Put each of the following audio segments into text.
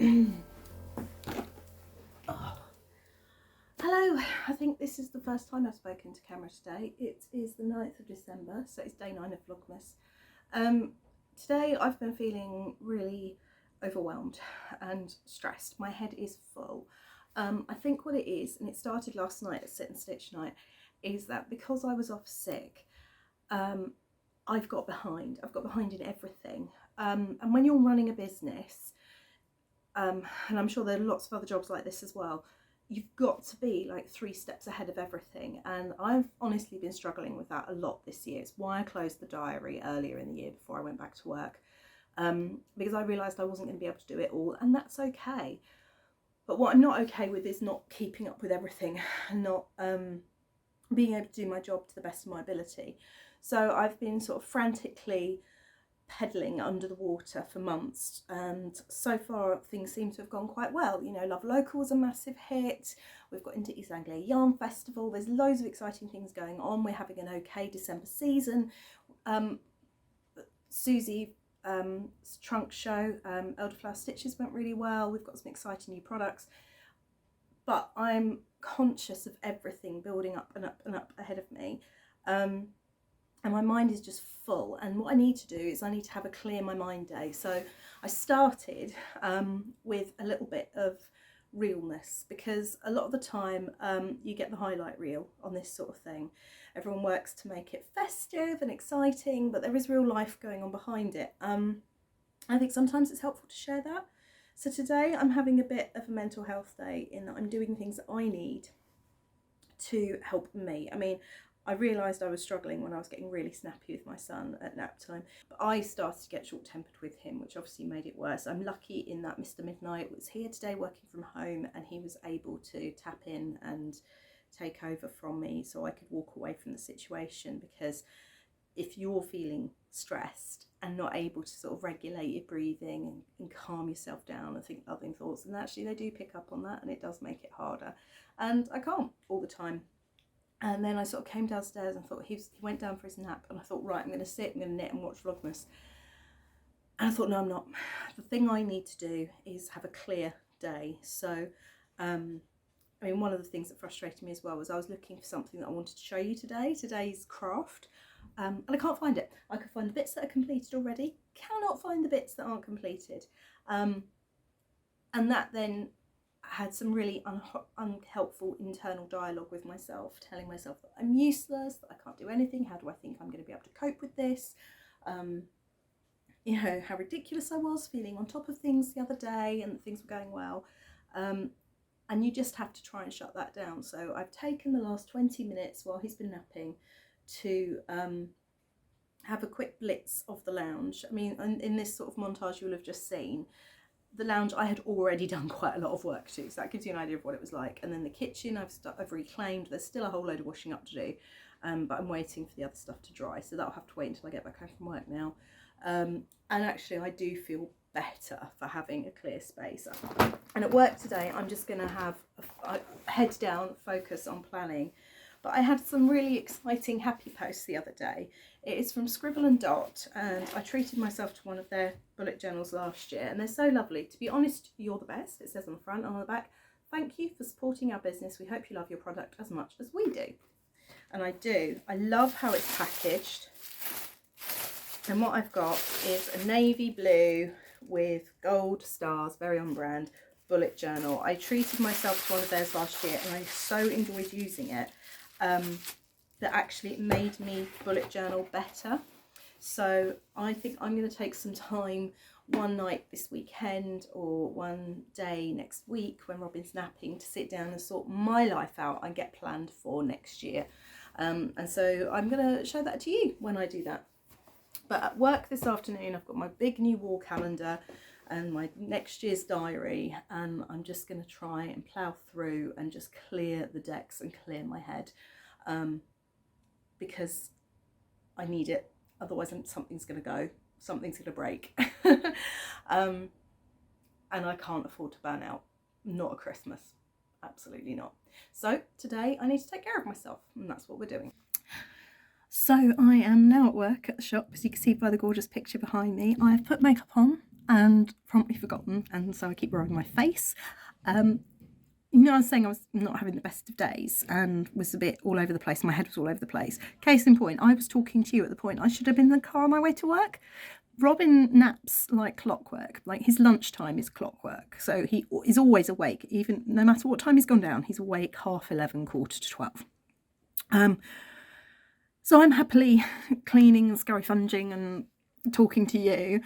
Oh. Hello, I think this is the first time I've spoken to camera today. It is the 9th of December, so it's day 9 of Vlogmas. Today I've been feeling really overwhelmed and stressed. My head is full. I think what it is, and it started last night at sit and stitch night, is that because I was off sick, I've got behind. I've got behind in everything. And when you're running a business, and I'm sure there are lots of other jobs like this as well, you've got to be like 3 steps ahead of everything, and I've honestly been struggling with that a lot this year. It's why I closed the diary earlier in the year before I went back to work, because I realised I wasn't going to be able to do it all, and that's okay. But what I'm not okay with is not keeping up with everything and not being able to do my job to the best of my ability. So I've been sort of frantically pedaling under the water for months, and so far things seem to have gone quite well. You know, Love Local was a massive hit, we've got into East Anglia Yarn Festival, there's loads of exciting things going on, we're having an okay December season. Susie trunk show, Elderflower Stitches went really well, we've got some exciting new products, but I'm conscious of everything building up and up and up ahead of me. And my mind is just full, and what I need to do is I need to have a clear my mind day. So I started with a little bit of realness, because a lot of the time you get the highlight reel on this sort of thing. Everyone works to make it festive and exciting, but there is real life going on behind it. I think sometimes it's helpful to share that. So today I'm having a bit of a mental health day, in that I'm doing things that I need to help me. I mean, I realised I was struggling when I was getting really snappy with my son at nap time, but I started to get short-tempered with him, which obviously made it worse. I'm lucky in that Mr. Midnight was here today working from home, and he was able to tap in and take over from me so I could walk away from the situation, because if you're feeling stressed and not able to sort of regulate your breathing and calm yourself down and think loving thoughts, and actually they do pick up on that, and it does make it harder, and I can't all the time. And then I sort of came downstairs and thought, he went down for his nap, and I thought, right, I'm going to sit, I'm going to knit and watch Vlogmas. And I thought, no, I'm not. The thing I need to do is have a clear day. So, I mean, one of the things that frustrated me as well was I was looking for something that I wanted to show you today, today's craft, and I can't find it. I could find the bits that are completed already, cannot find the bits that aren't completed. And that then had some really unhelpful internal dialogue with myself, telling myself that I'm useless, that I can't do anything, how do I think I'm going to be able to cope with this, you know, how ridiculous I was feeling on top of things the other day, and things were going well, and you just have to try and shut that down. So I've taken the last 20 minutes while he's been napping to have a quick blitz of the lounge. I mean, in this sort of montage you'll have just seen, the lounge I had already done quite a lot of work to, so that gives you an idea of what it was like. And then the kitchen I've reclaimed. There's still a whole load of washing up to do, but I'm waiting for the other stuff to dry, so that'll have to wait until I get back home from work now. And actually I do feel better for having a clear space. And at work today I'm just going to have a head down focus on planning. But I had some really exciting happy posts the other day. It is from Scribble and Dot, and I treated myself to one of their bullet journals last year, and they're so lovely. To be honest, you're the best, it says on the front and on the back. Thank you for supporting our business. We hope you love your product as much as we do. And I do. I love how it's packaged. And what I've got is a navy blue with gold stars, very on brand, bullet journal. I treated myself to one of theirs last year, and I so enjoyed using it. That actually it made me bullet journal better. So I think I'm going to take some time one night this weekend or one day next week when Robin's napping to sit down and sort my life out and get planned for next year. And so I'm going to show that to you when I do that. But at work this afternoon I've got my big new wall calendar and my next year's diary, and I'm just going to try and plough through and just clear the decks and clear my head, because I need it, otherwise something's going to go, something's going to break. And I can't afford to burn out, not at Christmas, absolutely not. So today I need to take care of myself, and that's what we're doing. So I am now at work at the shop, as you can see by the gorgeous picture behind me. I have put makeup on, and promptly forgotten, and so I keep rubbing my face. You know, I was saying I was not having the best of days and was a bit all over the place. My head was all over the place. Case in point, I was talking to you at the point I should have been in the car on my way to work. Robin naps like clockwork. Like, his lunchtime is clockwork. So he is always awake, even no matter what time he's gone down. He's awake 11:30, 12:15. So I'm happily cleaning and scarifunging and talking to you.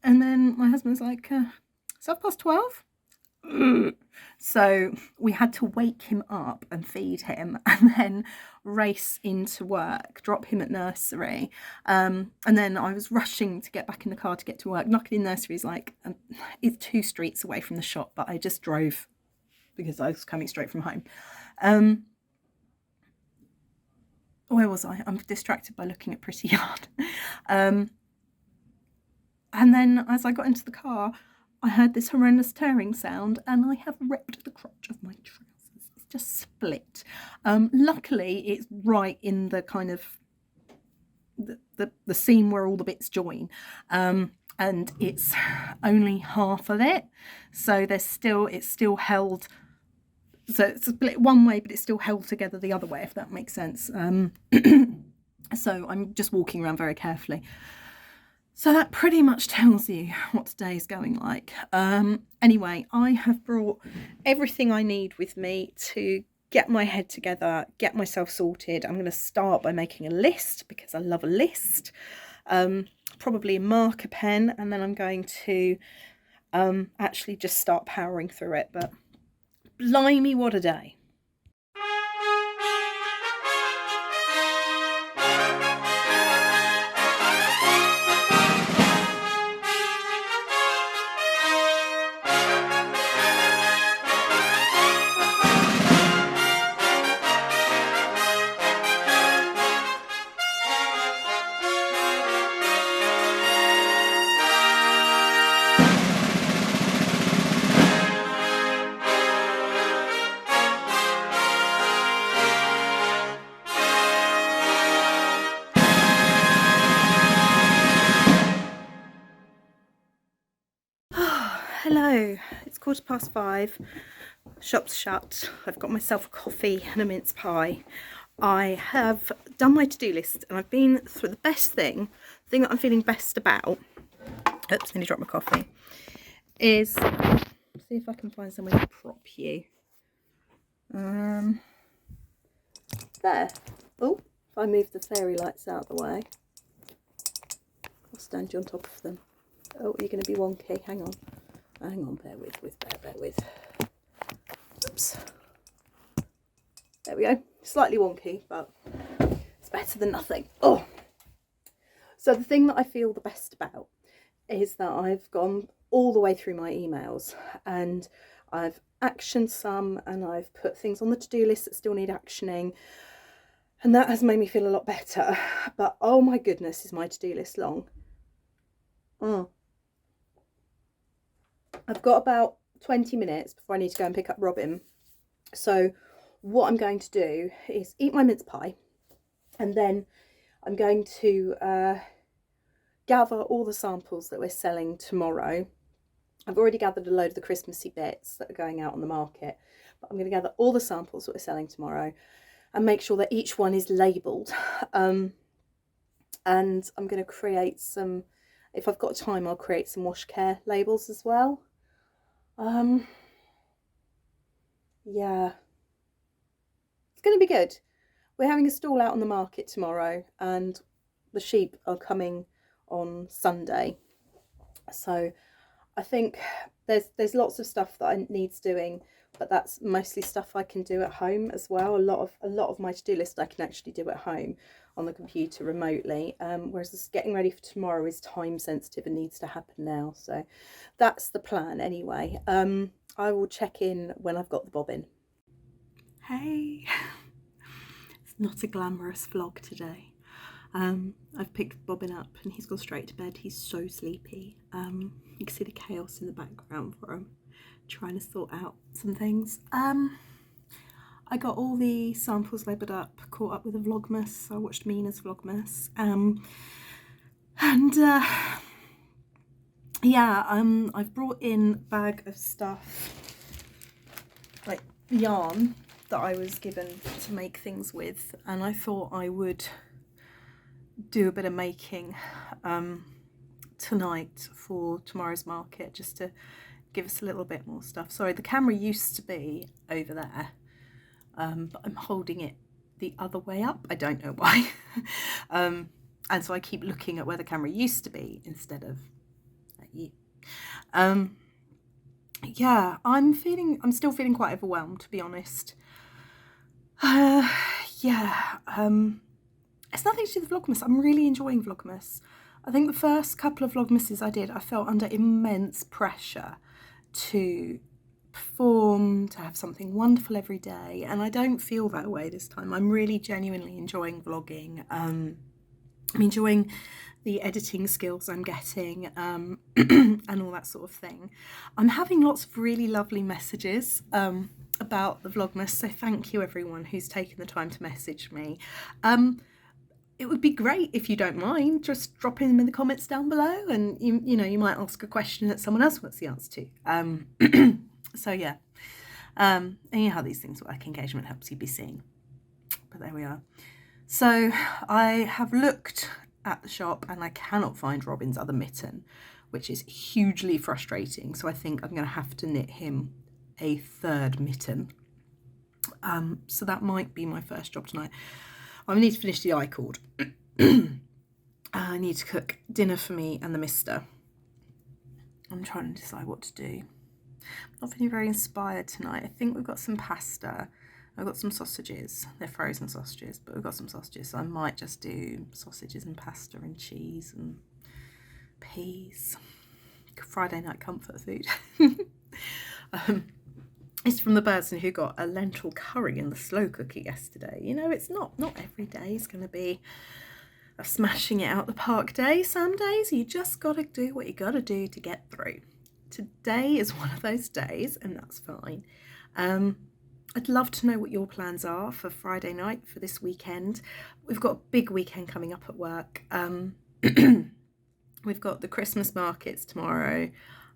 And then my husband's like, it's 12:30. So we had to wake him up and feed him and then race into work, drop him at nursery. And then I was rushing to get back in the car to get to work. Luckily, nursery is like, it's 2 streets away from the shop, but I just drove because I was coming straight from home. Where was I? I'm distracted by looking at Pretty Yard. And then as I got into the car, I heard this horrendous tearing sound and I have ripped the crotch of my trousers. It's just split. Luckily, it's right in the kind of the seam where all the bits join. And it's only half of it. So it's still held. So it's split one way, but it's still held together the other way, if that makes sense. So I'm just walking around very carefully. So that pretty much tells you what today is going like. Anyway, I have brought everything I need with me to get my head together, get myself sorted. I'm going to start by making a list because I love a list. Probably a marker pen, and then I'm going to actually just start powering through it. But blimey, what a day. Hello, it's 5:15. Shop's shut. I've got myself a coffee and a mince pie. I have done my to-do list and I've been through the thing that I'm feeling best about. Oops, nearly dropped my coffee. Is see if I can find somewhere to prop you. There. Oh, if I move the fairy lights out of the way, I'll stand you on top of them. Oh, you're going to be wonky. Hang on, bear with. Oops. There we go. Slightly wonky, but it's better than nothing. Oh, so the thing that I feel the best about is that I've gone all the way through my emails and I've actioned some and I've put things on the to-do list that still need actioning, and that has made me feel a lot better. But oh my goodness, is my to-do list long. I've got about 20 minutes before I need to go and pick up Robin. So what I'm going to do is eat my mince pie, and then I'm going to gather all the samples that we're selling tomorrow. I've already gathered a load of the Christmassy bits that are going out on the market, but I'm going to gather all the samples that we're selling tomorrow and make sure that each one is labelled. And I'm going to create some, if I've got time, I'll create some wash care labels as well. Yeah, it's going to be good. We're having a stall out on the market tomorrow and the sheep are coming on Sunday. So I think there's lots of stuff that needs doing, but that's mostly stuff I can do at home as well. A lot of my to-do list I can actually do at home on the computer remotely, whereas this getting ready for tomorrow is time sensitive and needs to happen now. So that's the plan anyway. I will check in when I've got the bobbin. Hey, it's not a glamorous vlog today. I've picked Bobbin up and he's gone straight to bed. He's so sleepy. You can see the chaos in the background for him, trying to sort out some things. I got all the samples labelled up, caught up with a Vlogmas. I watched Mina's Vlogmas. And yeah, I've brought in a bag of stuff, like yarn that I was given to make things with, and I thought I would do a bit of making tonight for tomorrow's market, just to give us a little bit more stuff. Sorry, the camera used to be over there, but I'm holding it the other way up. I don't know why. And so I keep looking at where the camera used to be instead of at you. Yeah, I'm still feeling quite overwhelmed, to be honest. Yeah, it's nothing to do with Vlogmas. I'm really enjoying Vlogmas. I think the first couple of Vlogmases I did, I felt under immense pressure to perform, to have something wonderful every day, and I don't feel that way this time. I'm really genuinely enjoying vlogging. I'm enjoying the editing skills I'm getting, and all that sort of thing. I'm having lots of really lovely messages about the Vlogmas, so thank you everyone who's taken the time to message me. It would be great if you don't mind just dropping them in the comments down below, and you know, you might ask a question that someone else wants the answer to. So yeah, and you know how these things work, engagement helps you be seen. But there we are. So I have looked at the shop and I cannot find Robin's other mitten, which is hugely frustrating. So I think I'm going to have to knit him a third mitten. So that might be my first job tonight. I need to finish the I cord. I need to cook dinner for me and the mister. I'm trying to decide what to do. I'm not feeling very inspired tonight. I think we've got some pasta. I've got some sausages. They're frozen sausages, but we've got some sausages. So I might just do sausages and pasta and cheese and peas. Friday night comfort food. It's from the person who got a lentil curry in the slow cooker yesterday. You know, it's not every day is going to be a smashing it out the park day. Some days you just got to do what you got to do to get through. Today is one of those days, and that's fine. I'd love to know what your plans are for Friday night, for this weekend. We've got a big weekend coming up at work. We've got the Christmas markets tomorrow,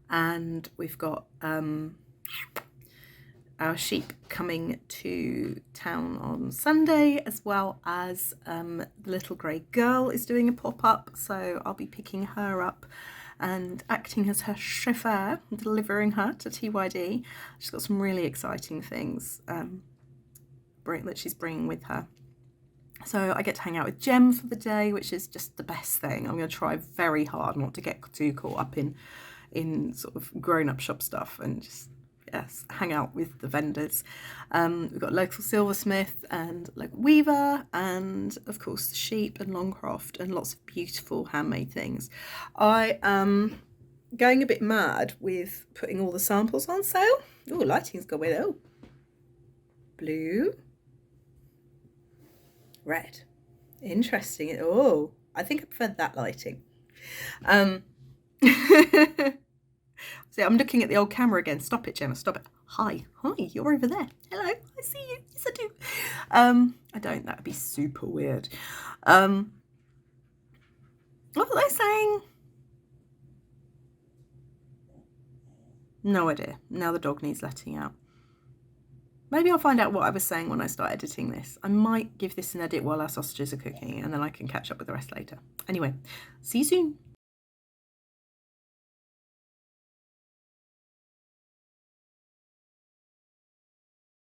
and we've got our sheep coming to town on Sunday, as well as the little grey girl is doing a pop-up, so I'll be picking her up and acting as her chauffeur, delivering her to TYD. She's got some really exciting things that she's bringing with her. So I get to hang out with Jem for the day, which is just the best thing. I'm going to try very hard not to get too caught up in sort of grown-up shop stuff and just, yes, hang out with the vendors. We've got local silversmith and local weaver, and of course the sheep and Longcroft, and lots of beautiful handmade things. I am going a bit mad with putting all the samples on sale. Oh, lighting's gone with it. Oh, blue, red, interesting. Oh, I think I prefer that lighting. See, I'm looking at the old camera again. Stop it, Gemma, stop it. Hi, you're over there. Hello, I see you. Yes, I do. I don't, that would be super weird. What was I saying? No idea. Now the dog needs letting out. Maybe I'll find out what I was saying when I start editing this. I might give this an edit while our sausages are cooking, and then I can catch up with the rest later. Anyway, see you soon.